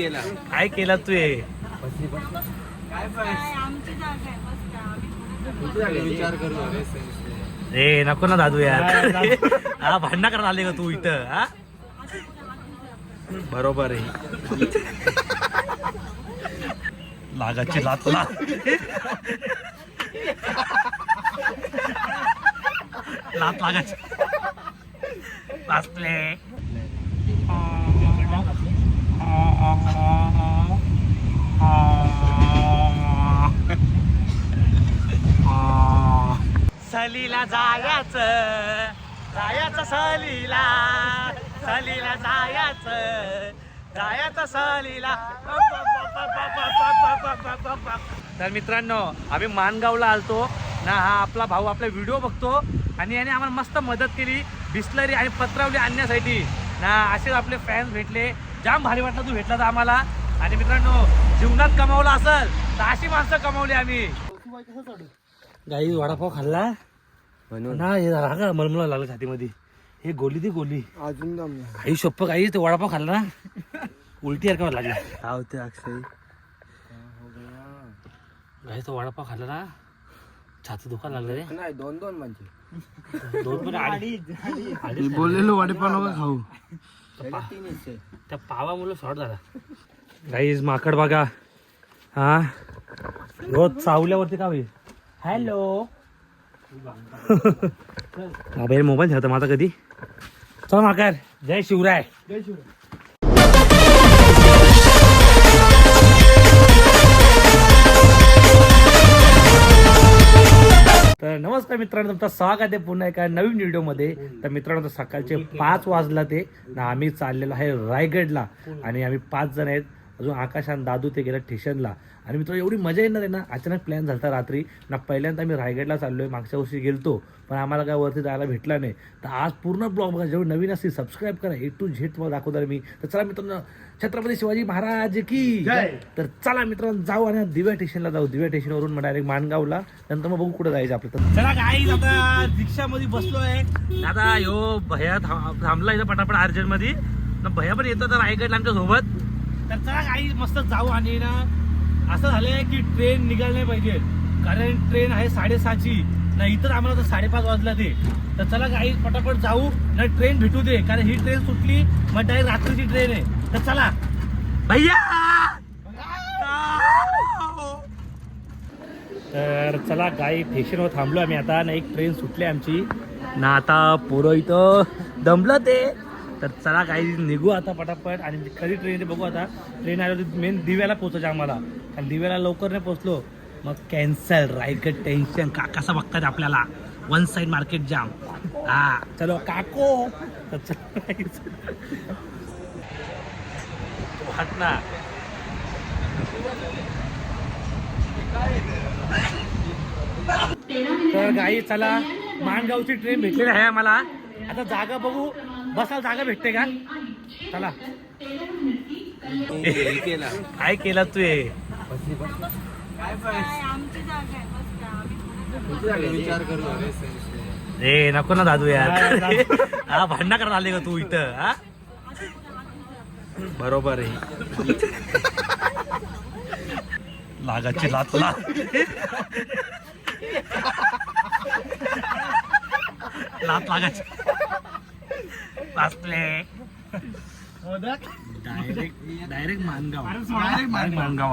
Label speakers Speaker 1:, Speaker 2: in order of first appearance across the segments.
Speaker 1: काय केला तू हे?
Speaker 2: विचार करू
Speaker 1: ए नको ना दादू यार. हा भांडणा करायला आले का तू इथं? हा बरोबर आहे. लागाची लात लात लागाची वाचले. सलीला जायचं सलीला जायचं सलीला. तर मित्रांनो आम्ही माणगावला आलतो ना. हा आपला भाऊ आपला व्हिडिओ बघतो आणि याने आम्हाला मस्त मदत केली बिस्लरी आणि पत्रावली आणण्यासाठी ना. असेच आपले फॅन्स भेटले. जाम भारी वाटलं तू भेटला तर आम्हाला. आणि मित्रांनो जीवनात कमावला असेल तर अशी माणसं कमावली आम्ही. गाई वडापाव खाल्ला म्हणून ना हे झाला का मलमला लागलं छातीमध्ये. हे गोली ती गोली
Speaker 2: अजून
Speaker 1: काही शप्प काही ते वडापाव खाल्ला ना उलटी यार लागला.
Speaker 2: काय होते अक्षय?
Speaker 1: गाई तो वडापाव खाल्ला ना छाती दुखायला लागलं रे.
Speaker 2: नाही दोन म्हणजे
Speaker 1: दोन पण
Speaker 2: बोललेलो वडापाव नका खाऊ.
Speaker 1: त्या पावामुळे शॉर्ट झाला. गाईज माकड बघा. हा रोज चावल्यावरती का होईल. हॅलो बाबा मोबाईल ठेवता माझा कधी. चल माकड जय शिवराय.
Speaker 2: जय शिवराय.
Speaker 1: तर नमस्कार मित्रांनो तुमचं स्वागत आहे पुन्हा एका नवीन व्हिडिओमध्ये. तर मित्रांनो सकाळचे 5 वाजला ते ना आम्ही चाललेलो आहे रायगडला. आणि आम्ही 5 जण आहेत. अजून आकाश आणि दादू ते गेला स्टेशनला. आणि मित्रांनो एवढी मजा येणार आहे ना. अचानक प्लॅन झाला रात्री ना. पहिल्यांदा आम्ही रायगडला चाललोय. मागच्या वर्षी गेलतो पण आम्हाला काय वरती जायला भेटला नाही. तर आज पूर्ण ब्लॉग बघा. जेव्हा नवीन असतील सबस्क्राईब करा. A to Z तुम्हाला दाखवणार मी. तर चला मित्रांनो छत्रपती शिवाजी महाराज की तर चला मित्रांनो जाऊ आणि दिव्या स्टेशनला जाऊ. दिव्या स्टेशनवरून मग डायरेक्ट माणगावला. नंतर मग बघू कुठं जायचं आपलं. तर चला गाईज आता रिक्षामध्ये बसलोय. आता ह्यो भैया थांबला इथं पटापट अर्जंटमध्ये ना. भैया पण येतो तर रायगडला आमच्या सोबत. तर चला गाईज मस्त जाऊ. आणि ना असं झालंय की ट्रेन निघाली नाही पाहिजे कारण ट्रेन आहे 6:30ची ना. इथं आम्हाला तर 5:30 वाजला ते. तर चला गाईज पटापट जाऊ ना. ट्रेन भेटू दे कारण ही ट्रेन सुटली मग डायरेक्ट रात्रीची ट्रेन आहे. तर चला भैया. तर चला गाई स्टेशनवर थांबलो आम्ही आता ना. एक ट्रेन सुटली आमची ना. आता पोरं इथं दमलं ते. तर चला काही निघू आता पटापट. आणि कधी ट्रेन बघू. आता ट्रेन आली होती मेन दिव्याला पोहोचायचं आम्हाला. आणि दिव्याला लवकर नाही पोहोचलो मग कॅन्सल. रायगड टेन्शन का कसं बघतात आपल्याला. वन साइड मार्केट जाम. हा चलो काको. हात ना. तर गाई चला माणगावची ट्रेन भेटलेली आहे आम्हाला. आता जागा बघू बसायला जागा भेटते का. चला काय केला तू हे?
Speaker 2: विचार करू
Speaker 1: ए नको ना दादू यार. हा भांडणा करायला आले का तू इथं? हा बरोबर आहे. लागाची लात लात लागाची वाचले. डायरेक्ट माणगाव. माणगाव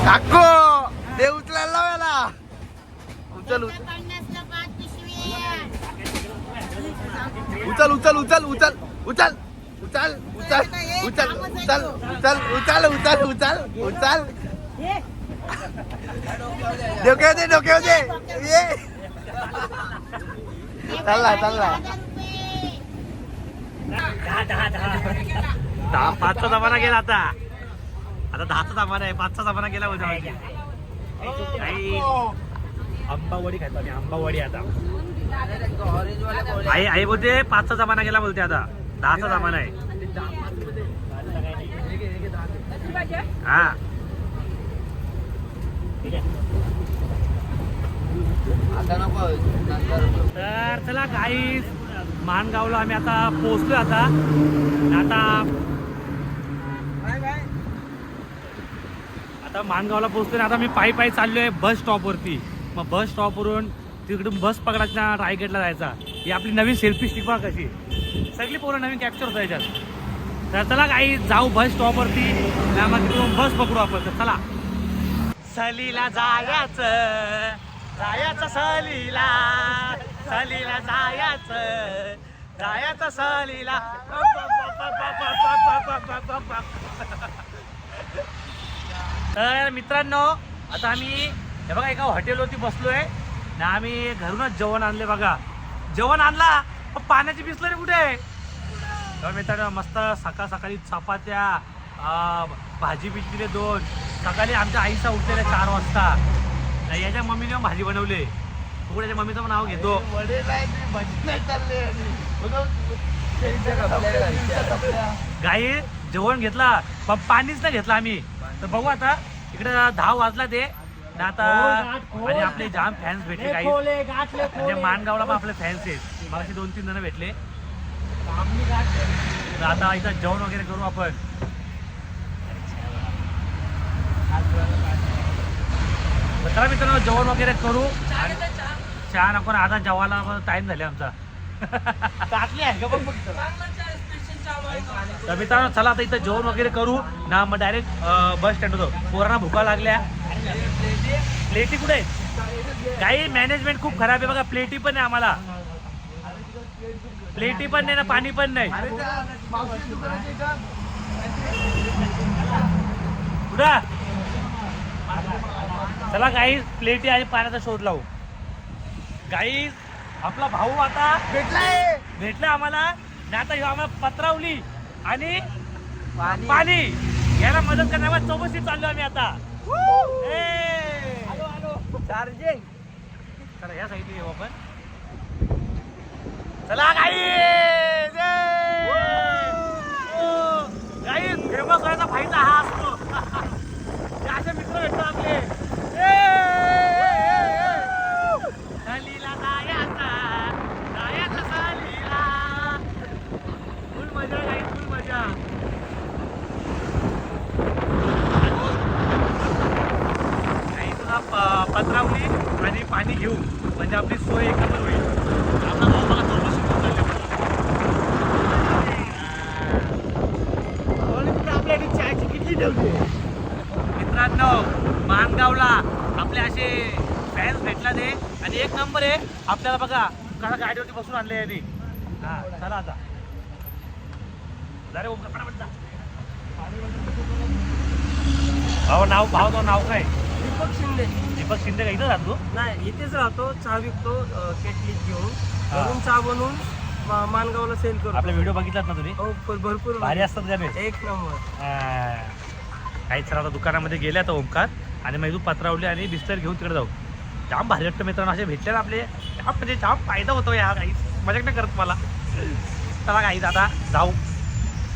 Speaker 2: काको दे उचलायला याला. उचल उचल उचल उचल उचल उचल उचल उचल उचल उचल उचल उचल उचल उचल उचल. डोक्यावर दे डोक्यावर दे. ये चालला चालला.
Speaker 1: 5चा जमाना गेला आता. आता 10चा जमाना आहे. 5चा जमाना गेला होता. आंबावडी खायचो आम्ही. आंबावडी आता आई आई बोलते 5चा जमाना गेला बोलते. आता 10चा जमाना आहे. हा
Speaker 2: आता नको नंतर.
Speaker 1: तर चला गाईज माणगावला आम्ही आता पोहोचलोय आता आता माणगावला पोहोचतोय. आता मी पायी चाललोय बस स्टॉपवरती. मग बस स्टॉपवरून तिकडून बस पकडायचा रायगडला जायचा. ही आपली नवीन सेल्फी स्टिक बघा कशी सगळी पोरं नवीन कॅप्चर होतं याच्यात. तर चला काही जाऊ बस स्टॉपवरती. मग तिकडून बस पकडू आपण. तर चला सहलीला जायचं सहलीला जायचं सहलीला. तर मित्रांनो आता आम्ही हे बघा एका हॉटेलवरती बसलोय ना. आम्ही घरूनच जेवण आणले बघा. जेवण आणला पण पाण्याची बिसलरी कुठे आहे. तर मित्रांनो मस्त सकाळी चपात्या भाजी दिले 2. सकाळी आमच्या आईचा उठलेल्या 4 वाजता. याच्या मम्मीने भाजी बनवली. तू त्याच्या मम्मीचं पण नाव घेतो. गाई जेवण घेतला पण पाणीच नाही घेतलं आम्ही. तर बघू आता इकडे 10 वाजला ते ना आता. आणि आपले जाम फॅन्स भेटले काही म्हणजे माणगावला पण आपले फॅन्स आहेत. मला 2-3 जण भेटले. तर आता इथं जेवण वगैरे करू आपण. चला मित्रांनो जेवण वगैरे करू. चहा नको ना आता जेवायला टाइम झाले आमचा. तर मित्रांनो चला आता इथं जेवण वगैरे करू ना. मग डायरेक्ट बस स्टँड होतो. पोरांना भुका लागल्या. प्लेटी कुठे आहेत. काही मॅनेजमेंट खूप खराब आहे बघा. प्लेटी पण नाही आम्हाला. प्लेटी पण नाही ना पाणी पण नाही. कुठं चला गाईज प्लेटी आणि पाण्याचा शोध लावू. गाईज आपला भाऊ आता भेटला आम्हाला. आता ह्यो आम्हाला पत्रावली आणि पाणी याला मदत करण्यावर चौकशी चाललो आम्ही आता. चार्जिंग चला या साईडला येऊ आपण. चला गाईज गाईज फेमस व्हायचा फायदा हा असतो. असे मित्र भेटतो आपले. सहलीला जायचं सहलीला. फुल मजा गाईज फुल मजा. पत्रावली आणि पाणी घेऊ म्हणजे आपली सोय एकत्र होईल. आपला भाऊ बघा चौकशी आपल्याकडे चहाची किती ठेवली. मित्रांनो माणगावला आपले असे फॅन्स भेटला ते आणि 1 नंबर आहे. आपल्याला बघा कसा गाडीवरती बसून आणले यांनी. हा चला आता अरे भाऊ नाव काय. दीपक शिंदे का. इथं राहतो
Speaker 3: नाही इथेच राहतो. चहा विकतो केटलीत घेऊन. घरून चहा बनवून माणगावला सेल करतो.
Speaker 1: आपले व्हिडिओ बघितलात ना तुम्ही.
Speaker 3: हो भरपूर
Speaker 1: भारी असतात त्याने.
Speaker 3: 1 नंबर.
Speaker 1: काही चला आता दुकानामध्ये गेल्या आता ओमकार आणि मग पत्रावली आणि बिस्तर घेऊन तिकडे जाऊ. जाम भारी वाटतं मित्रांनो असे भेटले ना आपले. म्हणजे जाम फायदा होतो या काही मजा नाही करत मला. चला काही आता जाऊ.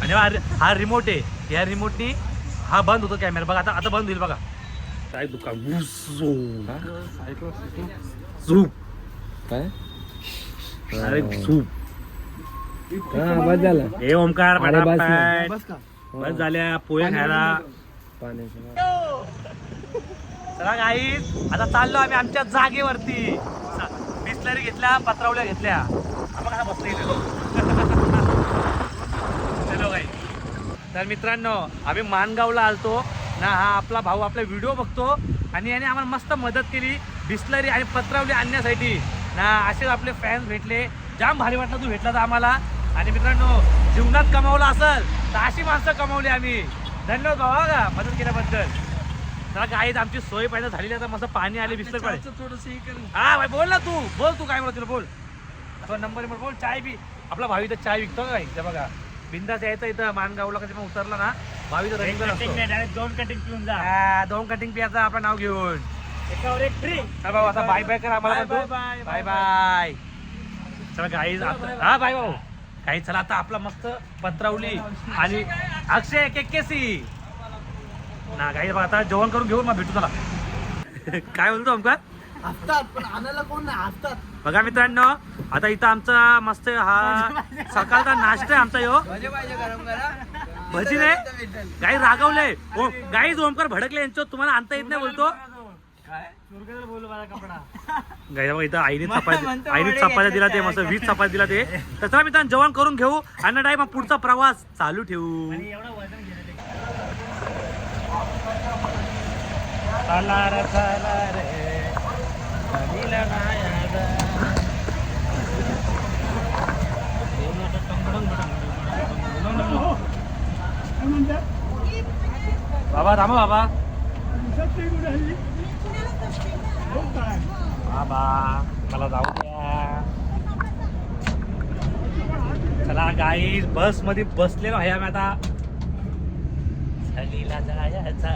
Speaker 1: आणि हा रिमोट आहे. या रिमोटनी हा बंद होतो कॅमेरा बघा. आता बंद होईल बघा. काय दुकान झूप
Speaker 2: काय
Speaker 1: अरे झूप.
Speaker 2: बस झालं.
Speaker 1: हे ओमकार
Speaker 2: बस का
Speaker 1: बस झाल्या पोहे खायला. चला गाईज आता चाललो आम्ही आमच्या जागेवरती. बिस्लरी घेतल्या पत्रावल्या घेतल्या. आपण कसा बसलो चलो गाई. तर मित्रांनो आम्ही माणगावला आलतो ना. हा आपला भाऊ आपला व्हिडिओ बघतो आणि याने आम्हाला मस्त मदत केली बिस्लरी आणि पत्रावली आणण्यासाठी ना. असेच आपले फॅन्स भेटले. जाम भारी वाटलं तू भेटला तर आम्हाला. आणि मित्रांनो जीवनात कमावलं असेल तर अशी माणसं कमावली आम्ही. धन्यवाद भावा का मदत केल्याबद्दल. चला गाईत आमची सोय पाहिजे झालेली. आता मस्त पाणी आले बिस्लरी पाहिजे. हा भाई बोल ना तू काय म्हणतो बोल. तो नंबर बोल. चाय बी आपला भावी तर चाय विकतो का इथं बघा. बिंदास यायचं इथं माणगावला कधी पण उतरला ना. भावी तर डायरेक्ट 2 कटिंग पिऊन जा. 2 कटिंग पियाचं आपलं नाव घेऊन एकावर एक फ्री. हा भाऊ आता बाय बाय कर आम्हाला. Bye bye. चला गाईज हा बाय भाऊ. काही चला आता आपला मस्त पत्रावली आणि अक्षय केकेसी ना. काही बघा आता जेवण करून घेऊन मग भेटू. चला काय बोलतो ओमकार.
Speaker 2: हसतात पण आणायला कोण नाही हसतात.
Speaker 1: बघा मित्रांनो, आता इथं आमचा मस्त हा सकाळचा नाश्ता आहे आमचा यो. भजी नाही गाई रागवले गाई ओमकार भडकले यांच्यावर तुम्हाला आणता येत नाही बोलतो गाई. मग इथं आईने चपात्या दिला ते मस्त 20 चपात्या दिला ते. तसं मित्रांनो जेवण करून घेऊ आणि डाय मग पुढचा प्रवास चालू ठेवू. बाबा थांबा बाबा. बाबा मला जाऊ द्या. चला गाईस बस मध्ये बसलेलो आहे आम्ही आता. सहलीला जायचा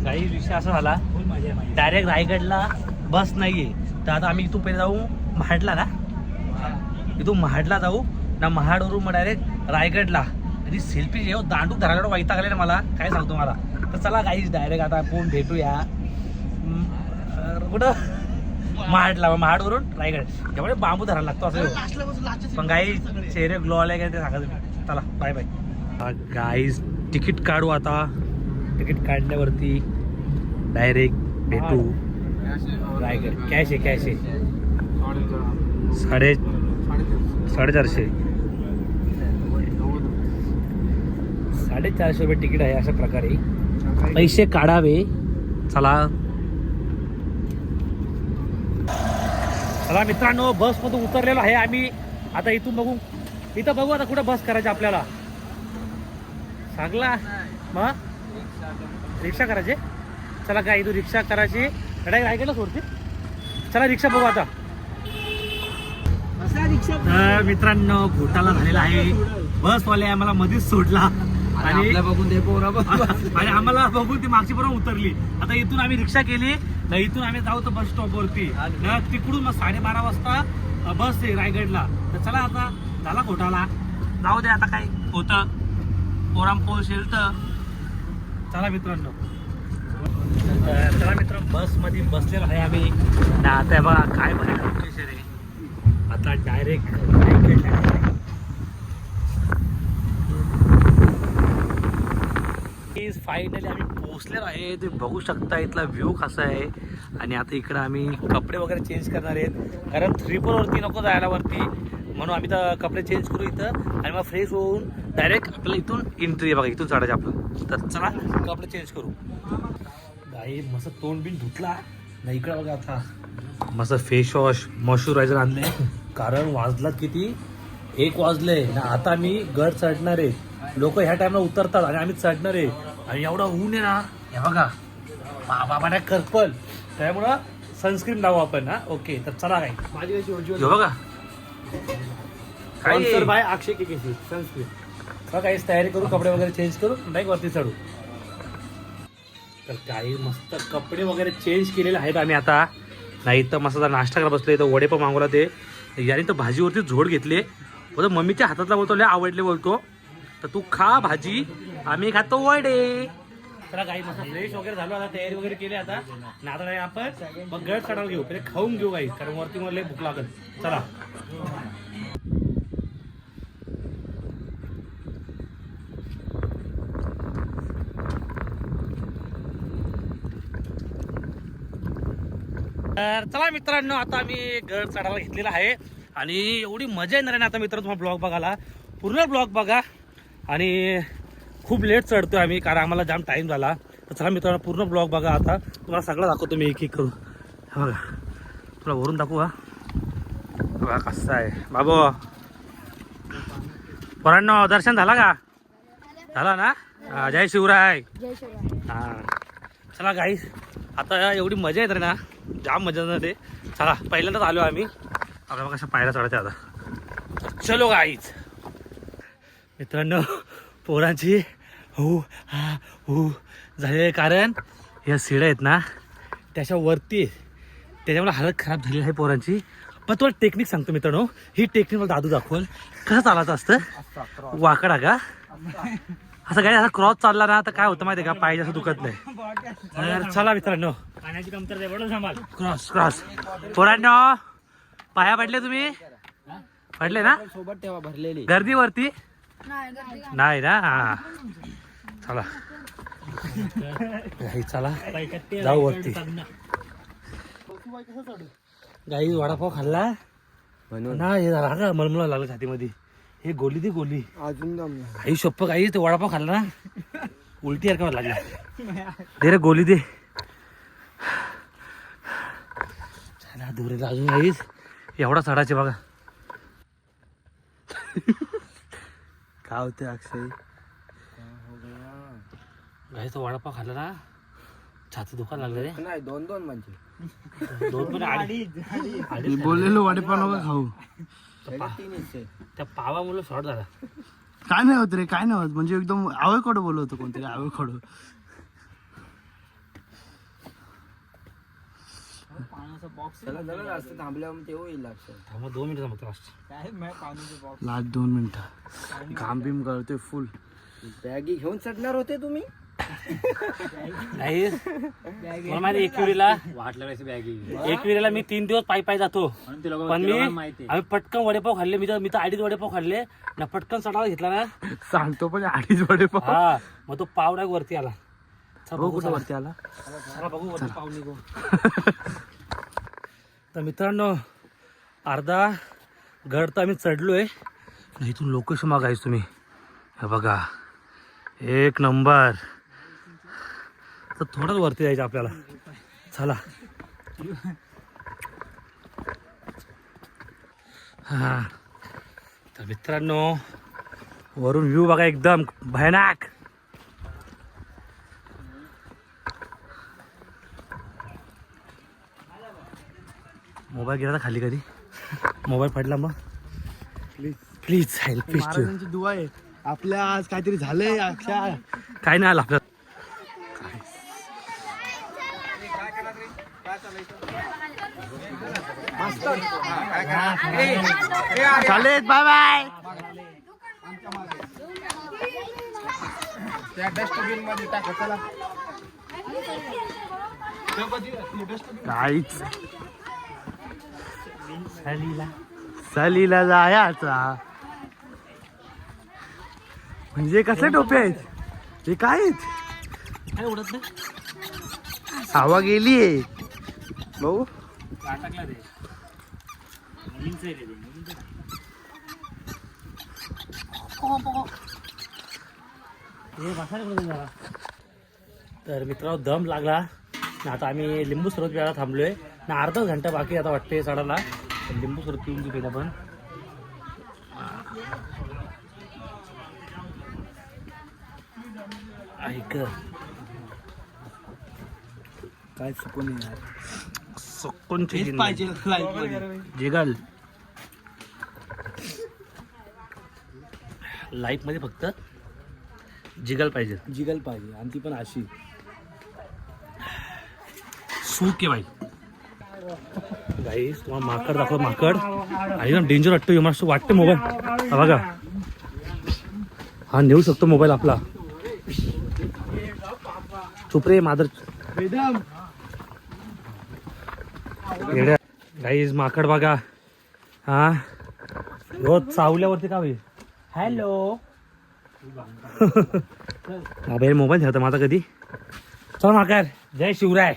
Speaker 1: काही विषय असा झाला डायरेक्ट रायगडला बस नाहीये तर आता आम्ही इथून पहिले जाऊ महाडला ना. इथून महाडला जाऊ ना. महाडवरून मग डायरेक्ट रायगडला. आणि सेल्फी जेव्हा दांडू धरायला वाईट लागले ना मला काय सांगतो मला. तर चला गाईस डायरेक्ट आता आपण भेटूया कुठं महाडला. महाडवरून रायगड त्यामुळे बांबू धरायला लागतो असं. पण गाई चेहरे ग्लो आले काय ते सांगा तुम्ही. चला बाय बाय गाईस. तिकीट काढू आता. तिकीट काढल्यावरती डायरेक्ट भेटू रायगड. कॅश आहे कॅश आहे 450 ₹450 तिकीट आहे. अशा प्रकारे पैसे काढावे. चला चला मित्रांनो बसमधून उतरलेलो आहे आम्ही. आता इथून बघू इथं बघू आता कुठं बस करायची आपल्याला. सांगला मग रिक्षा करायची. चला काय इथून रिक्षा करायची डायरेक्ट रायगडला सोडते. चला रिक्षा बघू आता. तर मित्रांनो घोटाळा झालेला आहे. बसवाले आम्हाला मध्येच सोडला आणि
Speaker 3: बघून ते पोरा
Speaker 1: आणि आम्हाला बघून ती मागची बरोबर उतरली. आता इथून आम्ही रिक्षा केली ना. इथून आम्ही जाऊ तर बस स्टॉप वरती. तिकडून मग 12:30 वाजता बस आहे रायगडला. तर चला आता झाला घोटाळा. जाऊ दे आता काय होतं. पोराम पोल तर चला मित्रांनो. चला मित्रांनो बस मध्ये बसलेलो आहे आम्ही ना. आता बघा काय बघा लोकेशन आहे. आता डायरेक्ट फायनली आम्ही पोहोचलेलो आहे. ते बघू शकता इथला व्ह्यू कसा आहे. आणि आता इकडं आम्ही कपडे वगैरे चेंज करणार आहेत कारण 3 वरती नको जायला वरती. म्हणून आम्ही तर कपडे चेंज करू इथं आणि मग फ्रेश होऊन डायरेक्ट आपल्याला इथून एंट्री आहे बघा. इथून चढायचं आपलं. तर चला कपडे चेंज करू. गाई मस्त तोंड बिन धुतला ना. इकडं बघा आता मस्त फेस वॉश मॉइश्चरायझर आणले कारण वाजलात किती 1 वाजले ना. आता मी गड चढणार आहे. लोक ह्या टाइमला उतरतात आणि आम्ही चढणार आहे. आणि एवढा ऊन आहे ना. हे बघा बाबा करपल त्यामुळं सनस्क्रीन लावू आपण ना. ओके तर चला काय बघा काय बाय अक्षय की सनस्क्रीन बघा. काहीच तयारी करू कपडे वगैरे चेंज करू डायरेक्ट वरती चढू. तर काही मस्त कपडे वगैरे चेंज केलेले आहेत आम्ही आता. नाही तर मस्त नाश्ता करायला बसलो. इथं वडे पण मागवला ते याने तर भाजीवरती झोड घेतले. बोलतो मम्मीच्या हातातला बोलतो लय आवडले बोलतो. तर तू खा भाजी आम्ही खातो वडे. चला काही मस्त फ्रेश वगैरे झालो. आता तयारी वगैरे केली आता ना. आता नाही आपण मग गड चढायला घेऊ. पहिले खाऊन घेऊ काही कारण वरती मला लय भूक लागेल. चला तर चला मित्रांनो आता आम्ही गड चढायला घेतलेला आहे. आणि एवढी मजा येणार आहे ना आता मित्रांनो तुम्हाला ब्लॉग बघायला. पूर्ण ब्लॉग बघा. आणि खूप लेट चढतोय आम्ही कारण आम्हाला जाम टाईम झाला. तर चला मित्रांनो पूर्ण ब्लॉग बघा. आता तुम्हाला सगळं दाखवतो मी एक एक करून. हा बघा तुला वरून दाखवू. बघा कसं आहे बाबू. पोरांनो दर्शन झाला का. झाला ना. जय शिवराय. हां चला गाईस आता एवढी मजा येत रे ना. जाम मजा येणार ते. चला पहिल्यांदाच आलो आम्ही. आता बघा कशा पायऱ्या चढायचे आता. चलो गाईज मित्रांनो पोरांची हो झाले कारण या शिड्या आहेत ना त्याच्या वरती त्याच्यामुळे हालत खराब झालेली आहे पोरांची. पण तुला टेक्निक सांगतो मित्रांनो. ही टेक्निक मला दादू दाखवल कसं चालायचं असतं. वाकडा का असं काय, असा क्रॉस चालला ना तर काय होतं माहिती आहे का, पाय असं दुखत नाही. तर चला मित्रांनो,
Speaker 3: पाण्याची कमतरता आहे, बरोबर सांभाळ.
Speaker 1: Cross cross. पोरांनो पाया पडले तुम्ही, पडले ना
Speaker 3: सोबत ठेवा भरलेली.
Speaker 1: गर्दीवरती नाही ना. हा चला गाई, चला जाऊ वरती. गाई वडापाव खाल्ला ना, हे झाला का मळमळ लागलं छातीमध्ये. हे गोली ती गोली
Speaker 3: अजून
Speaker 1: आई शप्प, गाई ते वडापाव खाल्ला ना उलटी यार लागला. दे रे गोली दे. चला दुरेला अजून गाईच एवढा चढाचे बघा. काय होते अक्षय, गाईचा वडापाव खाल्ला ना छाती दुखायला लागलं रे.
Speaker 3: नाही, 2 म्हणजे
Speaker 1: 2 पण अडीच
Speaker 2: बोललेलो वडेपाव नका खाऊ.
Speaker 1: त्या पावामुळे शॉर्ट झाला.
Speaker 2: काय नाही होत रे, काय नाही होत. म्हणजे एकदम आवळकडं बोलत होतं कोणतरी, आवळकडं.
Speaker 3: थांबल्यावर ते होईल.
Speaker 1: थांबा 2 मिनिटं थांबतो
Speaker 2: लास्ट 2 मिनिटं. घाम बिम गळतोय फुल.
Speaker 3: बॅगी घेऊन चढणार होते तुम्ही?
Speaker 1: नाही मला माहिती, एक विरेला मी 3 दिवस पायी जातो. पण आम्ही पटकन वडेपाव खाल्ले. मी तर 2.5 वडेपाव खाल्ले ना, पटकन चढावा घेतला ना,
Speaker 2: सांगतो पण 2.5 वडेपाव.
Speaker 1: हा मग तो पाव डाग वरती आला.
Speaker 2: कुठं वरती आला?
Speaker 1: चला बघू वरती पाव निघू. तर मित्रांनो, अर्धा गड तर आम्ही चढलोय. इथून लोकेशन बघायचं तुम्ही, हे बघा एक नंबर. तर थोडंच वरती जायचं आपल्याला. चला हा. तर मित्रांनो, वरून व्ह्यू बघा एकदम भयानक. मोबाईल गेला खाली, कधी मोबाईल पडला मग प्लीज हेल्प.
Speaker 2: महाराजांची दुआ आहे आपल्या. आज काहीतरी झालंय अक्षय.
Speaker 1: काय नाही आलं आपल्याला.
Speaker 2: चालेल, बाय बाय. काहीच सहलीला जायचा म्हणजे कसले टोपे आहेत हे? काय आहेत?
Speaker 1: काय उडत नाही.
Speaker 2: हवा गेलीये भाऊ.
Speaker 1: तर मित्रांनो, दम लागला ना. आता आम्ही लिंबू सरबत प्यायला थांबलोय ना. अर्धा घंटा बाकी आता वाटते चढायला. लिंबू सरबत पिऊन की पहिला पण ऐक
Speaker 2: काय सुकून यार.
Speaker 1: सुकूनची
Speaker 2: पाहिजे
Speaker 1: जिगल लाईफ मध्ये फक्त जिगल पाहिजे.
Speaker 2: जिगल पाहिजे, आणि ती पण अशी
Speaker 1: सूक आहे बाई. गाईस तुम्हाला माकड दाखव. माकड एकदम डेंजर वाटतो. मस्त वाटते मोबाईल. हा बघा, हा नेऊ शकतो मोबाईल आपला. चुप रे मादर. गाईस माकड बघा. हा रोज चावल्यावरती का होईल. हॅलो मोबाईल ठेवता माझा कधी. चल माकड, जय शिवराय.